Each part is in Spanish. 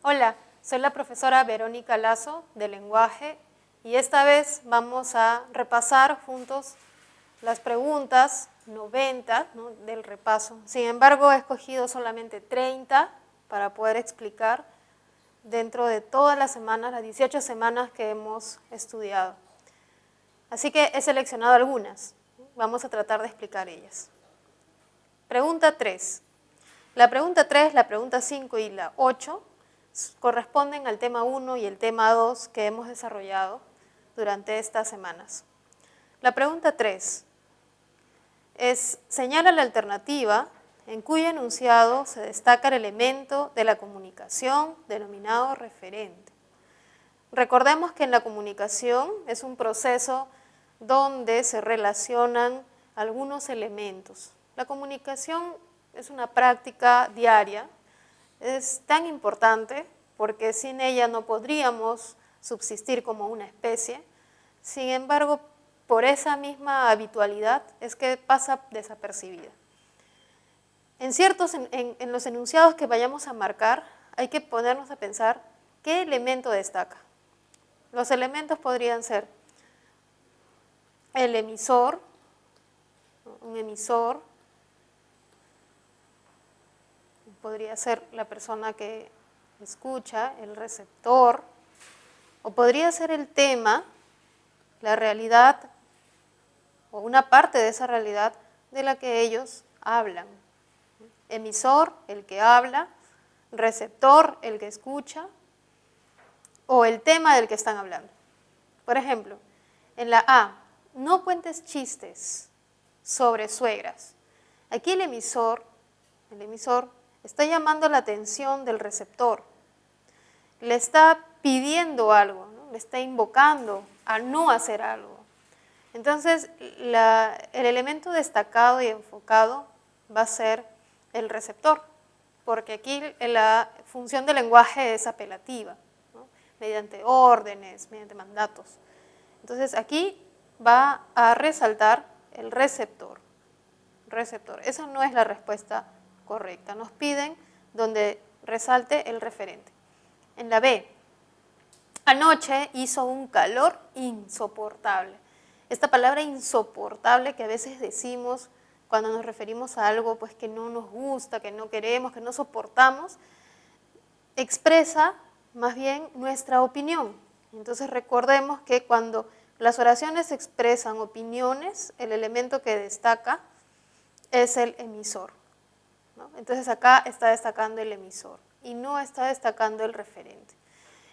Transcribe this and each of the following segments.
Hola, soy la profesora Verónica Lazo de Lenguaje y esta vez vamos a repasar juntos las preguntas 90, ¿no?, del repaso. Sin embargo, he escogido solamente 30 para poder explicar dentro de todas las semanas, las 18 semanas que hemos estudiado. Así que he seleccionado algunas. Vamos a tratar de explicar ellas. Pregunta 3. La pregunta 3, la pregunta 5 y la 8 corresponden al tema 1 y el tema 2 que hemos desarrollado durante estas semanas. La pregunta 3 es: señala la alternativa en cuyo enunciado se destaca el elemento de la comunicación denominado referente. Recordemos que en la comunicación es un proceso donde se relacionan algunos elementos. La comunicación es una práctica diaria. Es tan importante porque sin ella no podríamos subsistir como una especie. Sin embargo, por esa misma habitualidad es que pasa desapercibida. En los enunciados que vayamos a marcar, hay que ponernos a pensar qué elemento destaca. Los elementos podrían ser el emisor, un emisor, podría ser la persona que escucha, el receptor, o podría ser el tema, la realidad, o una parte de esa realidad de la que ellos hablan. Emisor, el que habla; receptor, el que escucha, o el tema del que están hablando. Por ejemplo, en la A, no cuentes chistes sobre suegras. Aquí el emisor está llamando la atención del receptor, le está pidiendo algo, ¿no?, le está invocando a no hacer algo. Entonces, el elemento destacado y enfocado va a ser el receptor, porque aquí la función del lenguaje es apelativa, ¿no?, mediante órdenes, mediante mandatos. Entonces, aquí va a resaltar el receptor. Esa no es la respuesta correcta. Nos piden donde resalte el referente. En la B, anoche hizo un calor insoportable. Esta palabra insoportable que a veces decimos cuando nos referimos a algo pues, que no nos gusta, que no queremos, que no soportamos, expresa más bien nuestra opinión. Entonces recordemos que cuando las oraciones expresan opiniones, el elemento que destaca es el emisor, ¿no? Entonces acá está destacando el emisor y no está destacando el referente.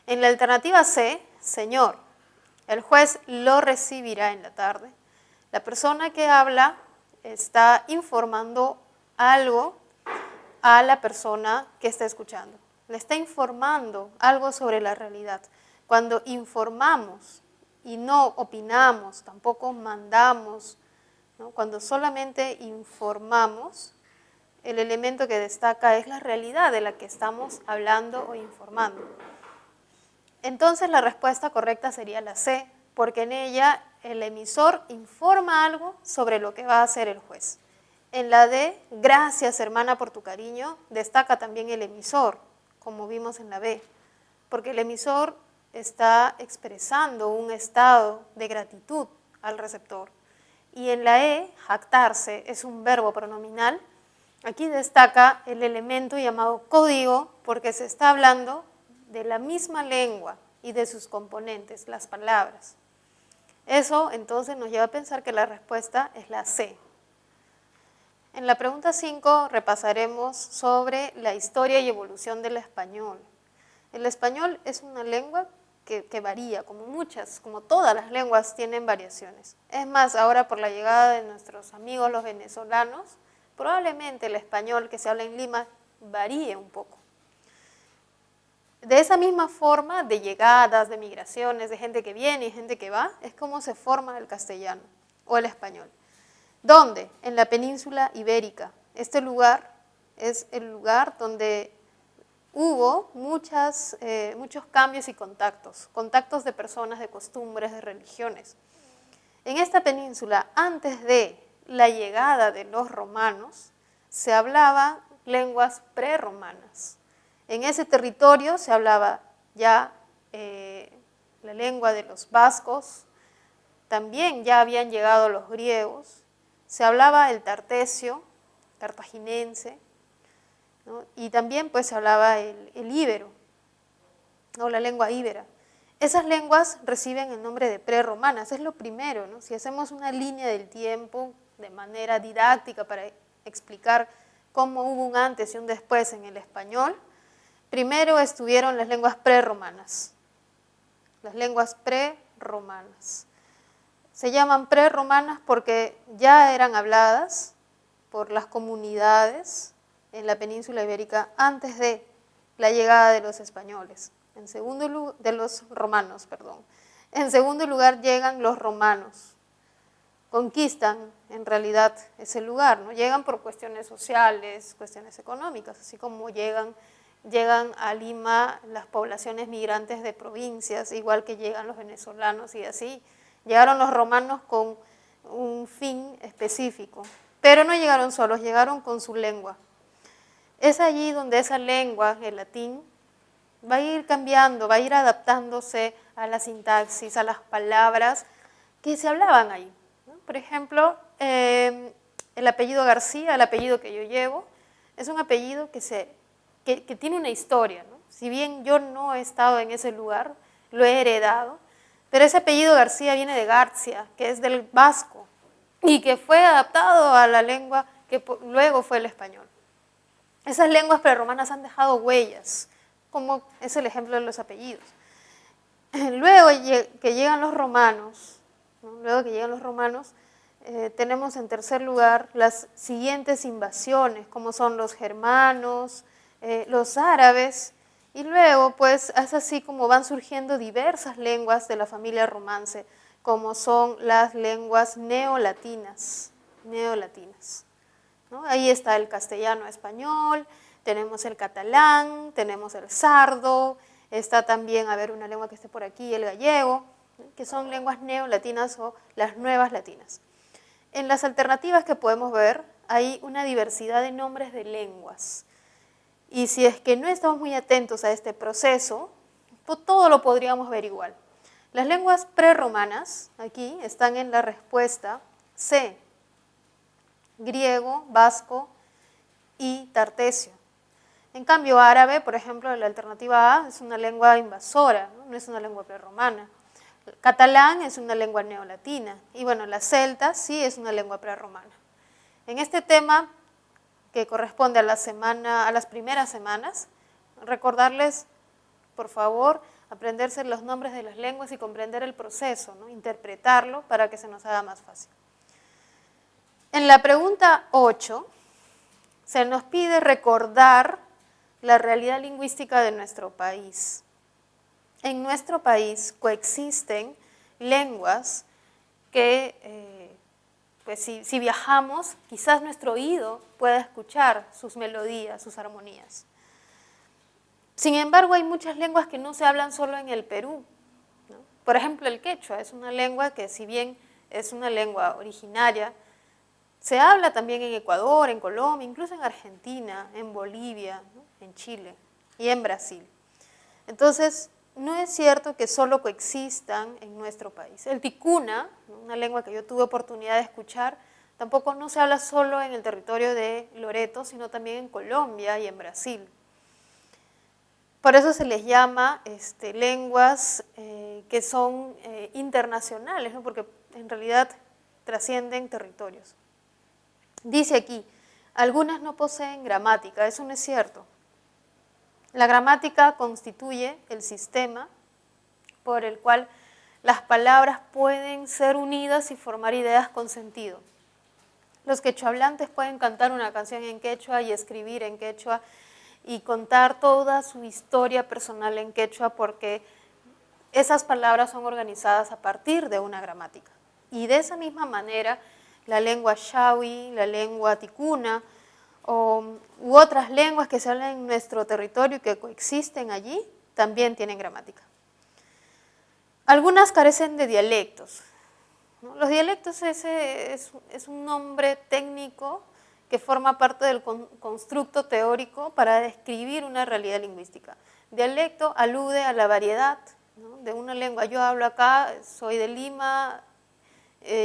En la alternativa C, señor, el juez lo recibirá en la tarde. La persona que habla está informando algo a la persona que está escuchando. Le está informando algo sobre la realidad. Cuando informamos y no opinamos, tampoco mandamos, ¿no?, cuando solamente informamos, el elemento que destaca es la realidad de la que estamos hablando o informando. Entonces la respuesta correcta sería la C, porque en ella el emisor informa algo sobre lo que va a hacer el juez. En la D, gracias hermana por tu cariño, destaca también el emisor, como vimos en la B, porque el emisor está expresando un estado de gratitud al receptor. Y en la E, jactarse, es un verbo pronominal. Aquí destaca el elemento llamado código porque se está hablando de la misma lengua y de sus componentes, las palabras. Eso entonces nos lleva a pensar que la respuesta es la C. En la pregunta 5 repasaremos sobre la historia y evolución del español. El español es una lengua que varía, como todas las lenguas tienen variaciones. Es más, ahora por la llegada de nuestros amigos los venezolanos, probablemente el español que se habla en Lima varíe un poco. De esa misma forma de llegadas, de migraciones, de gente que viene y gente que va, es como se forma el castellano o el español. ¿Dónde? En la península ibérica. Este lugar es el lugar donde hubo muchos cambios y contactos de personas, de costumbres, de religiones. En esta península, antes de la llegada de los romanos, se hablaban lenguas prerromanas. En ese territorio se hablaba ya la lengua de los vascos, también ya habían llegado los griegos, se hablaba el tartesio, cartaginense, ¿no? Y también pues se hablaba el íbero, ¿no? La lengua íbera. Esas lenguas reciben el nombre de prerromanas, es lo primero, ¿no? Si hacemos una línea del tiempo de manera didáctica para explicar cómo hubo un antes y un después en el español, primero estuvieron las lenguas prerromanas. Las lenguas prerromanas. Se llaman prerromanas porque ya eran habladas por las comunidades en la península ibérica antes de la llegada de los españoles. De los romanos, perdón. En segundo lugar llegan los romanos. Conquistan en realidad ese lugar, ¿no? Llegan por cuestiones sociales, cuestiones económicas, así como llegan a Lima las poblaciones migrantes de provincias, igual que llegan los venezolanos y así. Llegaron los romanos con un fin específico, pero no llegaron solos, llegaron con su lengua. Es allí donde esa lengua, el latín, va a ir cambiando, va a ir adaptándose a la sintaxis, a las palabras que se hablaban ahí, ¿no? Por ejemplo, el apellido García, el apellido que yo llevo, es un apellido que tiene una historia, ¿no? Si bien yo no he estado en ese lugar, lo he heredado, pero ese apellido García viene de Garcia, que es del vasco, y que fue adaptado a la lengua que luego fue el español. Esas lenguas prerromanas han dejado huellas, como es el ejemplo de los apellidos. Luego que llegan los romanos, ¿no? Tenemos en tercer lugar las siguientes invasiones, como son los germanos, los árabes, y luego pues es así como van surgiendo diversas lenguas de la familia romance, como son las lenguas neolatinas, ¿no? Ahí está el castellano español, tenemos el catalán, tenemos el sardo, está también, a ver, una lengua que esté por aquí, el gallego, ¿no? Que son lenguas neolatinas o las nuevas latinas. En las alternativas que podemos ver hay una diversidad de nombres de lenguas. Y si es que no estamos muy atentos a este proceso, pues todo lo podríamos ver igual. Las lenguas prerromanas, aquí, están en la respuesta C, griego, vasco y tartesio. En cambio, árabe, por ejemplo, la alternativa A es una lengua invasora, no es una lengua prerromana. Catalán es una lengua neolatina. Y bueno, la celta sí es una lengua prerromana. En este tema, que corresponde a las primeras semanas, recordarles, por favor, aprenderse los nombres de las lenguas y comprender el proceso, ¿no? Interpretarlo para que se nos haga más fácil. En la pregunta 8 se nos pide recordar la realidad lingüística de nuestro país. En nuestro país coexisten lenguas que pues si viajamos, quizás nuestro oído pueda escuchar sus melodías, sus armonías. Sin embargo, hay muchas lenguas que no se hablan solo en el Perú, ¿no? Por ejemplo, el quechua es una lengua que, si bien es una lengua originaria, se habla también en Ecuador, en Colombia, incluso en Argentina, en Bolivia, ¿no? En Chile y en Brasil. Entonces, no es cierto que solo coexistan en nuestro país. El ticuna, una lengua que yo tuve oportunidad de escuchar, tampoco no se habla solo en el territorio de Loreto, sino también en Colombia y en Brasil. Por eso se les llama lenguas que son internacionales, ¿no? Porque en realidad trascienden territorios. Dice aquí, algunas no poseen gramática, eso no es cierto. La gramática constituye el sistema por el cual las palabras pueden ser unidas y formar ideas con sentido. Los quechohablantes pueden cantar una canción en quechua y escribir en quechua y contar toda su historia personal en quechua porque esas palabras son organizadas a partir de una gramática. Y de esa misma manera, la lengua shawi, la lengua ticuna, u otras lenguas que se hablan en nuestro territorio y que coexisten allí, también tienen gramática. Algunas carecen de dialectos, ¿no? Los dialectos es un nombre técnico que forma parte del constructo teórico para describir una realidad lingüística. Dialecto alude a la variedad, ¿no?, de una lengua. Yo hablo acá, soy de Lima,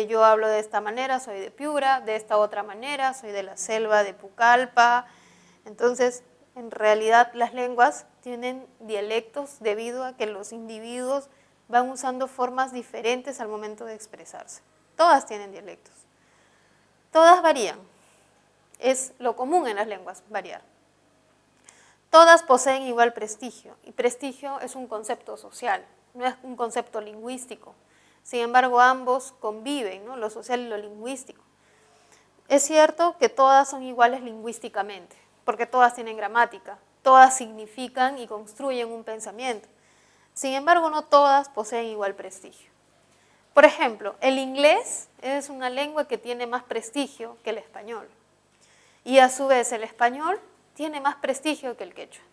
yo hablo de esta manera, soy de Piura, de esta otra manera, soy de la selva de Pucallpa. Entonces, en realidad las lenguas tienen dialectos debido a que los individuos van usando formas diferentes al momento de expresarse. Todas tienen dialectos. Todas varían. Es lo común en las lenguas, variar. Todas poseen igual prestigio, y prestigio es un concepto social, no es un concepto lingüístico. Sin embargo, ambos conviven, ¿no?, lo social y lo lingüístico. Es cierto que todas son iguales lingüísticamente, porque todas tienen gramática, todas significan y construyen un pensamiento. Sin embargo, no todas poseen igual prestigio. Por ejemplo, el inglés es una lengua que tiene más prestigio que el español. Y a su vez el español tiene más prestigio que el quechua.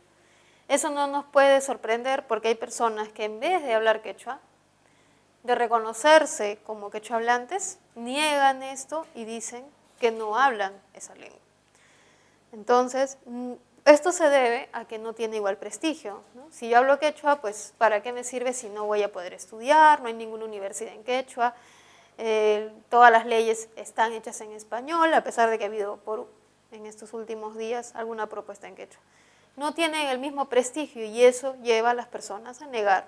Eso no nos puede sorprender porque hay personas que en vez de hablar quechua, de reconocerse como quechua hablantes, niegan esto y dicen que no hablan esa lengua. Entonces, esto se debe a que no tiene igual prestigio, ¿no? Si yo hablo quechua, pues ¿para qué me sirve si no voy a poder estudiar? No hay ninguna universidad en quechua, todas las leyes están hechas en español, a pesar de que ha habido en estos últimos días alguna propuesta en quechua. No tienen el mismo prestigio y eso lleva a las personas a negar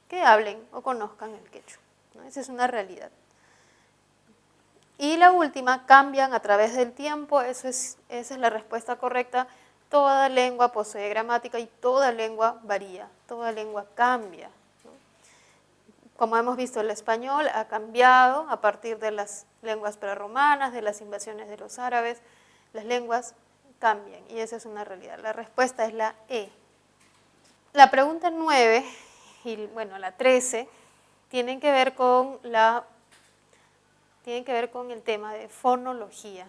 que hablen o conozcan el quechua, ¿no? Esa es una realidad. Y la última, cambian a través del tiempo, esa es la respuesta correcta. Toda lengua posee gramática y toda lengua varía, toda lengua cambia, ¿no? Como hemos visto, el español ha cambiado a partir de las lenguas prerromanas, de las invasiones de los árabes. Las lenguas cambian y esa es una realidad. La respuesta es la E. La pregunta 9 y bueno, la 13 tienen que ver con el tema de fonología.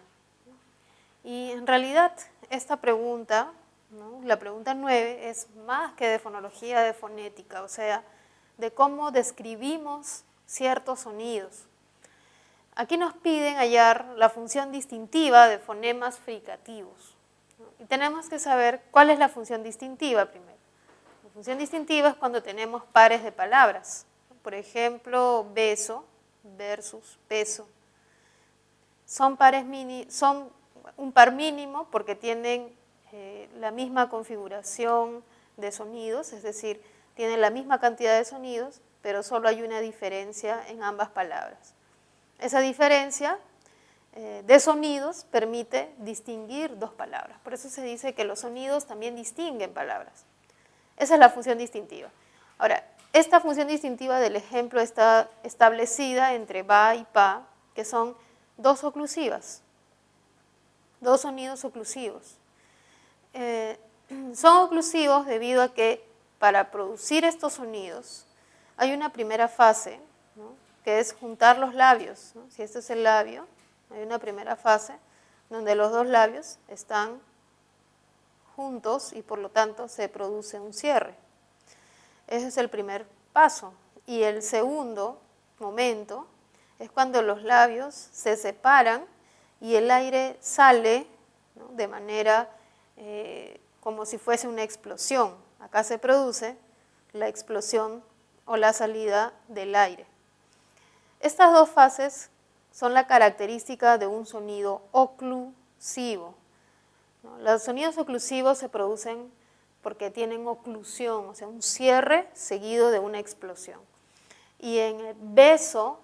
Y en realidad esta pregunta, ¿no?, la pregunta 9 es más que de fonología, de fonética, o sea, de cómo describimos ciertos sonidos. Aquí nos piden hallar la función distintiva de fonemas fricativos, ¿no? Y tenemos que saber cuál es la función distintiva primero. La función distintiva es cuando tenemos pares de palabras. Por ejemplo, beso versus peso. Son un par mínimo porque tienen la misma configuración de sonidos, es decir, tienen la misma cantidad de sonidos, pero solo hay una diferencia en ambas palabras. Esa diferencia de sonidos permite distinguir dos palabras. Por eso se dice que los sonidos también distinguen palabras. Esa es la función distintiva. Ahora, esta función distintiva del ejemplo está establecida entre ba y pa, que son dos oclusivas, dos sonidos oclusivos. Son oclusivos debido a que para producir estos sonidos hay una primera fase, ¿no?, que es juntar los labios, ¿no? Si este es el labio, hay una primera fase donde los dos labios están juntos y por lo tanto se produce un cierre. Ese es el primer paso. Y el segundo momento es cuando los labios se separan y el aire sale, ¿no?, de manera como si fuese una explosión. Acá se produce la explosión o la salida del aire. Estas dos fases son la característica de un sonido oclusivo, ¿no? Los sonidos oclusivos se producen porque tienen oclusión, o sea, un cierre seguido de una explosión. Y en el beso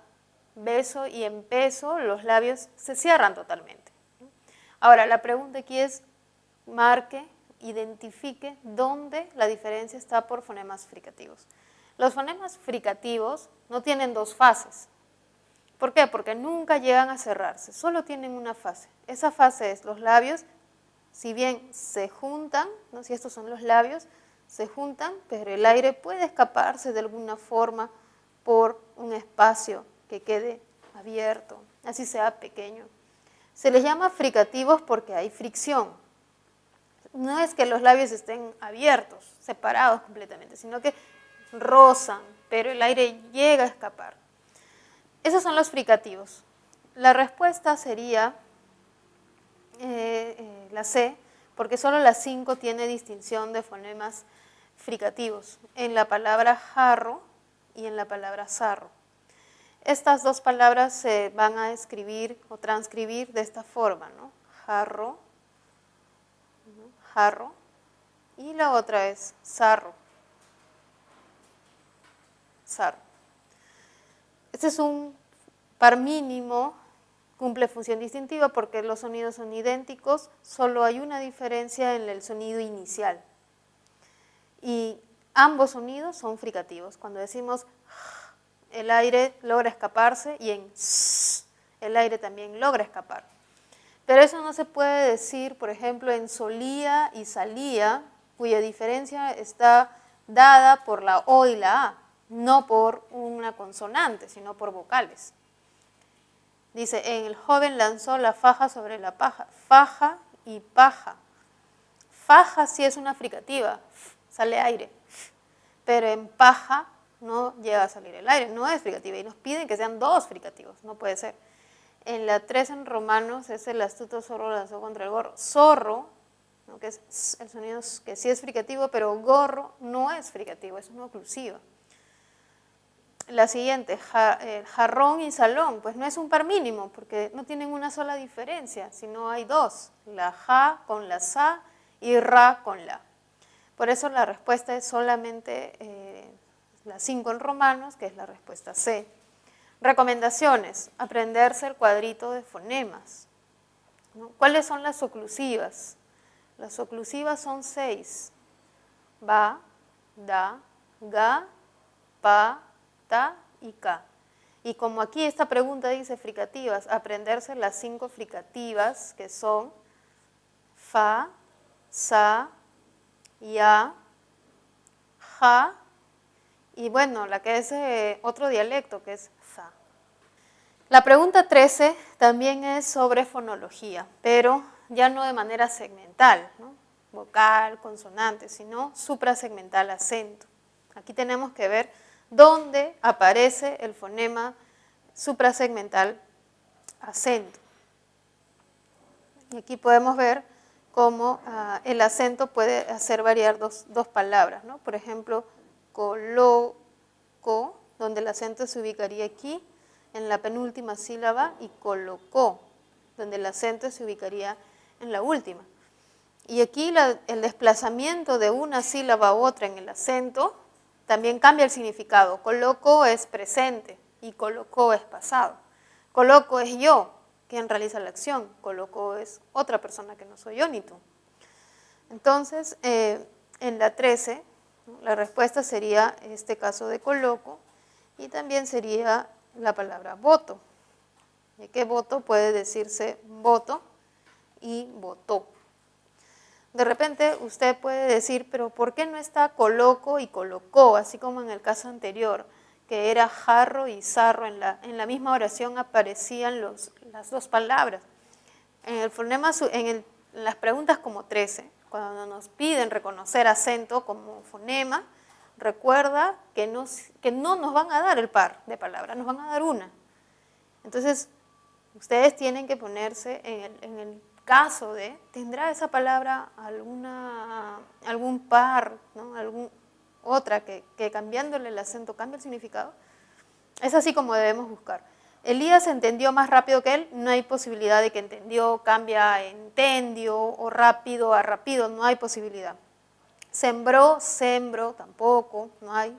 y en peso, los labios se cierran totalmente. Ahora, la pregunta aquí es, identifique dónde la diferencia está por fonemas fricativos. Los fonemas fricativos no tienen dos fases. ¿Por qué? Porque nunca llegan a cerrarse, solo tienen una fase. Esa fase es los labios, si bien se juntan, ¿no?, si estos son los labios, se juntan, pero el aire puede escaparse de alguna forma por un espacio que quede abierto, así sea pequeño. Se les llama fricativos porque hay fricción. No es que los labios estén abiertos, separados completamente, sino que rozan, pero el aire llega a escapar. Esos son los fricativos. La respuesta sería la C, porque solo la 5 tiene distinción de fonemas fricativos, en la palabra jarro y en la palabra zarro. Estas dos palabras se van a escribir o transcribir de esta forma, ¿no? Jarro, jarro, y la otra es zarro, zarro. Este es un par mínimo, cumple función distintiva porque los sonidos son idénticos, solo hay una diferencia en el sonido inicial. Y ambos sonidos son fricativos. Cuando decimos el aire logra escaparse y en el aire también logra escapar. Pero eso no se puede decir, por ejemplo, en solía y salía, cuya diferencia está dada por la O y la A, no por una consonante, sino por vocales. Dice, el joven lanzó la faja sobre la paja. Faja y paja. Faja sí es una fricativa, sale aire, pero en paja no llega a salir el aire, no es fricativa, y nos piden que sean dos fricativos, no puede ser. En la 3 en romanos es el astuto zorro lanzó contra el gorro. Zorro, ¿no? Que es el sonido que sí es fricativo, pero gorro no es fricativo, es una oclusiva. La siguiente, jarrón y salón, pues no es un par mínimo, porque no tienen una sola diferencia, sino hay dos, la ja con la sa y ra con la. Por eso la respuesta es solamente la 5 en romanos, que es la respuesta C. Recomendaciones, aprenderse el cuadrito de fonemas, ¿no? ¿Cuáles son las oclusivas? Las oclusivas son 6, ba, da, ga, pa, ta y ka. Y como aquí esta pregunta dice fricativas, aprenderse las 5 fricativas que son fa, sa, ya, ja, y bueno, la que es otro dialecto que es za. La pregunta 13 también es sobre fonología, pero ya no de manera segmental, ¿no? Vocal, consonante, sino suprasegmental, acento. Aquí tenemos que ver dónde aparece el fonema suprasegmental, acento. Y aquí podemos ver cómo el acento puede hacer variar dos palabras, ¿no? Por ejemplo, coloco, donde el acento se ubicaría aquí, en la penúltima sílaba, y colocó, donde el acento se ubicaría en la última. Y aquí el desplazamiento de una sílaba a otra en el acento también cambia el significado. Coloco es presente y colocó es pasado. Coloco es yo, quien realiza la acción. Coloco es otra persona que no soy yo ni tú. Entonces, en la 13, la respuesta sería este caso de coloco y también sería la palabra voto. ¿De qué voto? Puede decirse voto y votó. De repente usted puede decir, pero ¿por qué no está coloco y colocó? Así como en el caso anterior, que era jarro y zarro, en la misma oración aparecían las dos palabras. En el fonema, en las preguntas como 13, cuando nos piden reconocer acento como fonema, recuerda que no nos van a dar el par de palabras, nos van a dar una. Entonces, ustedes tienen que ponerse en el caso de, ¿tendrá esa palabra algún par, ¿no? Otra que cambiándole el acento cambia el significado? Es así como debemos buscar. Elías entendió más rápido que él, no hay posibilidad de que entendió, cambia a entendió, o rápido a rápido, no hay posibilidad. Sembró, sembró, tampoco, no hay.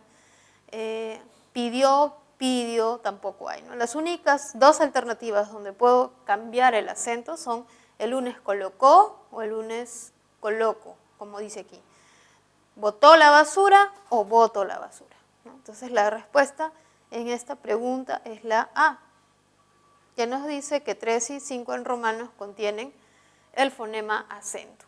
Pidió, pidió, tampoco hay, ¿no? Las únicas dos alternativas donde puedo cambiar el acento son el lunes colocó o el lunes coloco, como dice aquí. ¿Botó la basura o boto la basura? ¿No? Entonces la respuesta en esta pregunta es la A, que nos dice que 3 y 5 en romanos contienen el fonema acento.